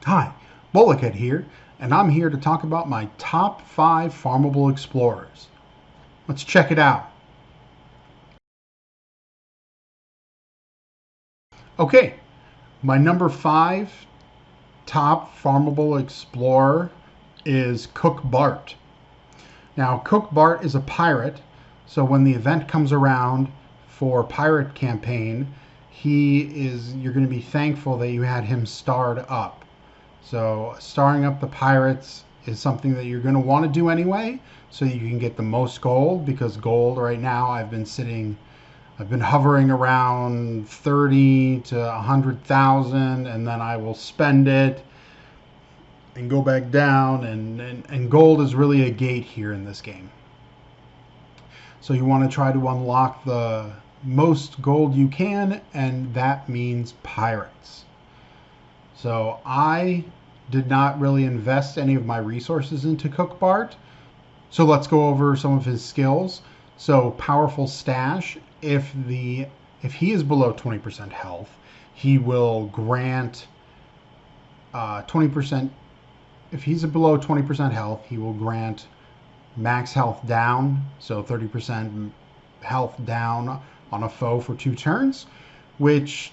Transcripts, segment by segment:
Hi, Bullockhead here, and I'm here to talk about my top 5 farmable explorers. Let's check it out. Okay, my number 5 top farmable explorer is Cook Bart. Now, Cook Bart is a pirate, so when the event comes around for pirate campaign, you're going to be thankful that you had him starred up. So starring up the pirates is something that you're going to want to do anyway, so you can get the most gold, because gold right now I've been hovering around 30 to 100,000, and then I will spend it and go back down, and gold is really a gate here in this game. So you want to try to unlock the most gold you can, and that means pirates. So I did not really invest any of my resources into Cook Bart. So let's go over some of his skills. So powerful stash. If he is below 20% health, he will grant 20%. If he's below 20% health, he will grant max health down. So 30% health down on a foe for 2 turns, which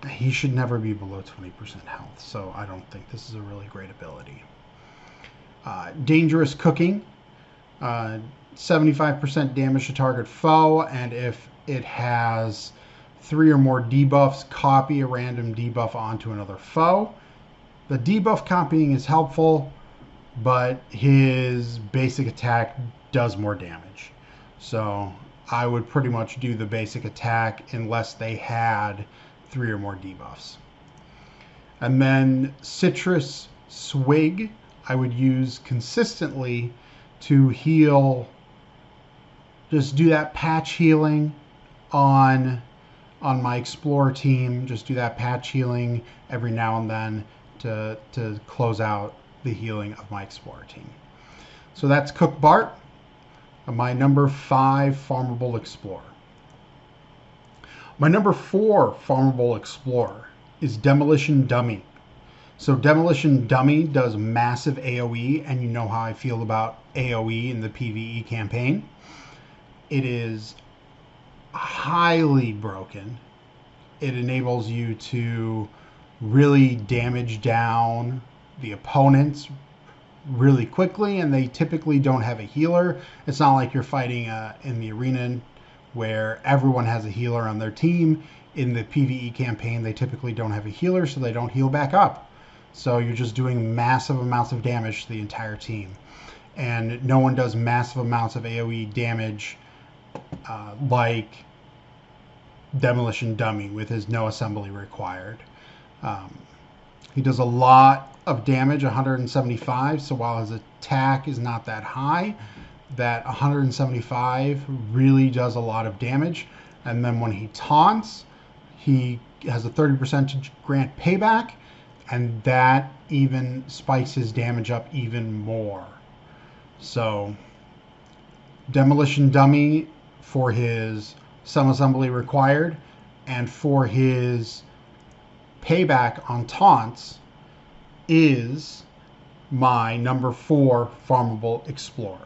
he should never be below 20% health, so I don't think this is a really great ability. Dangerous cooking, 75% damage to target foe, and if it has 3 or more debuffs, copy a random debuff onto another foe. The debuff copying is helpful, but his basic attack does more damage. So I would pretty much do the basic attack unless they had 3 or more debuffs. And then Citrus Swig I would use consistently to heal, just do that patch healing on my Explorer team. Just do that patch healing every now and then to close out the healing of my Explorer team. So that's Cook Bart, my number 5 farmable explorer. My number 4 farmable explorer is Demolition Dummy. So Demolition Dummy does massive AoE, and you know how I feel about AoE in the PvE campaign. It is highly broken. It enables you to really damage down the opponents really quickly, and they typically don't have a healer. It's not like you're fighting in the arena where everyone has a healer on their team. In the PvE campaign, they typically don't have a healer, so they don't heal back up. So you're just doing massive amounts of damage to the entire team. And no one does massive amounts of AoE damage like Demolition Dummy with his no assembly required. He does a lot of damage, 175, so while his attack is not that high, that 175 really does a lot of damage. And then when he taunts, he has a 30% to grant payback, and that even spikes his damage up even more. So Demolition Dummy for his some assembly required, and for his payback on taunts, is my number 4 farmable explorer.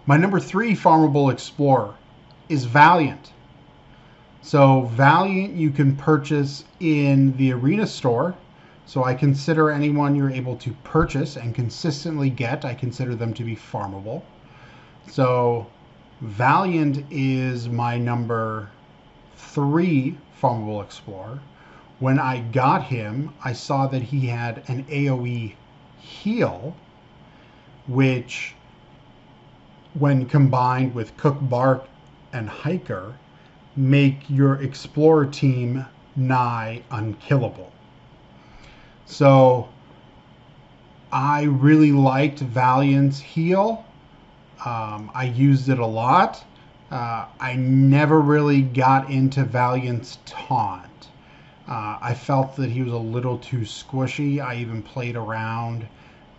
My number 3 farmable explorer is Valiant. So Valiant you can purchase in the arena store. So I consider anyone you're able to purchase and consistently get, I consider them to be farmable. So Valiant is my number 3 farmable explorer. When I got him, I saw that he had an AoE heal, which when combined with Cook Bart and Hiker, make your Explorer team nigh unkillable. So I really liked Valiant's heal. I used it a lot. I never really got into Valiant's taunt. I felt that he was a little too squishy. I even played around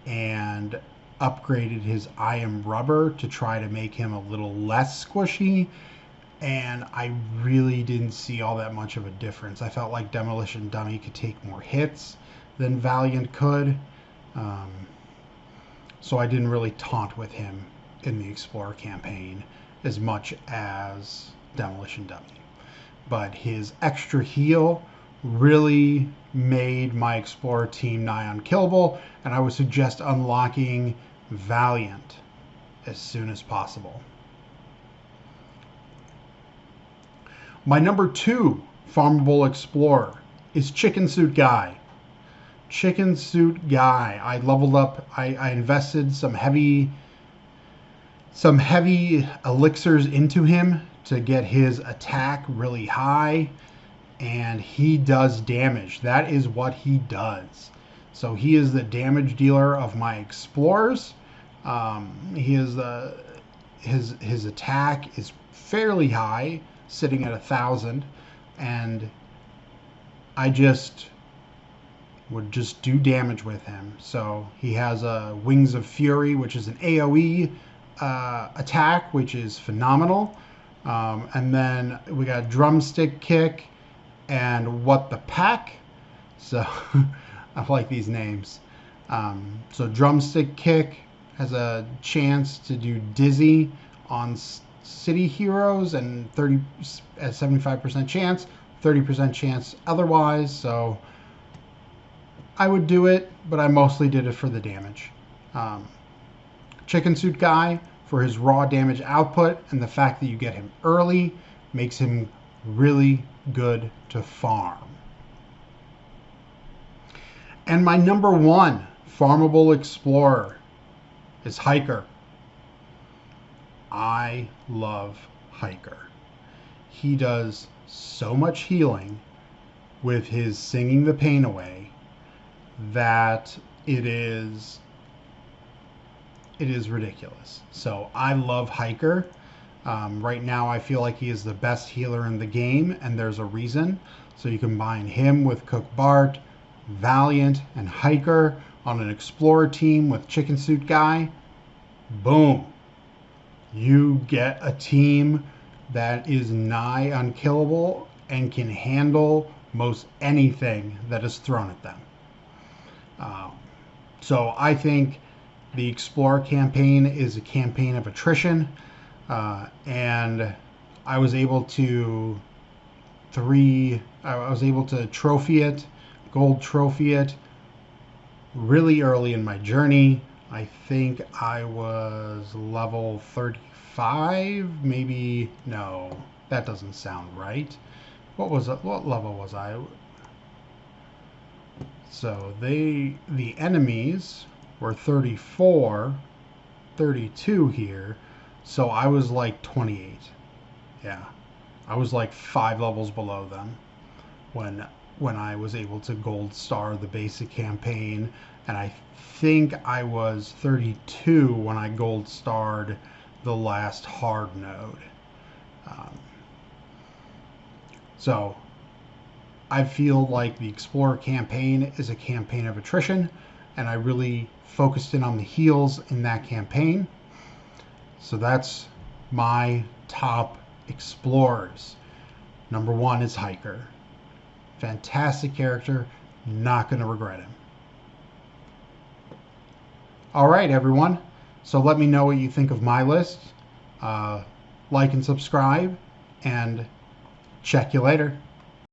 and upgraded his I Am Rubber to try to make him a little less squishy. and I really didn't see all that much of a difference. I felt like Demolition Dummy could take more hits than Valiant could, um, so I didn't really taunt with him in the Explorer campaign as much as Demolition Dummy. But his extra heal really made my Explorer team nigh unkillable, and I would suggest unlocking Valiant as soon as possible. My number 2 Farmable Explorer is Chicken Suit Guy. Chicken Suit Guy. I leveled up. I invested some heavy elixirs into him to get his attack really high, and he does damage. That is what he does. So he is the damage dealer of my explorers. He is his attack is fairly high, sitting at 1,000, and I would just do damage with him. So he has a Wings of Fury, which is an AoE attack, which is phenomenal. And then we got Drumstick Kick and What the Pack. So I like these names. So Drumstick Kick has a chance to do Dizzy on city heroes and 75% chance, 30% chance otherwise. So I would do it, but I mostly did it for the damage. Chicken Suit Guy, for his raw damage output and the fact that you get him early, makes him really good to farm. And my number 1 Farmable Explorer is Hiker. I love Hiker. He does so much healing with his Singing the Pain Away that it is ridiculous. So I love Hiker. Right now I feel like he is the best healer in the game, and there's a reason. So you combine him with Cook Bart, Valiant, and Hiker on an Explorer team with Chicken Suit Guy. Boom. You get a team that is nigh unkillable and can handle most anything that is thrown at them. So I think the Explorer campaign is a campaign of attrition, and I was able to trophy it, gold trophy it, really early in my journey. I think I was level 35, maybe. No, that doesn't sound right. What level was I? So the enemies were 34, 32 here. So I was like 28. Yeah. I was like 5 levels below them when I was able to gold star the basic campaign, and I think I was 32 when I gold starred the last hard node. So I feel like the Explorer campaign is a campaign of attrition, and I really focused in on the heals in that campaign. So that's my top Explorers. Number 1 is Hiker. Fantastic character, not going to regret him. All right, everyone. So let me know what you think of my list. Like and subscribe, and check you later.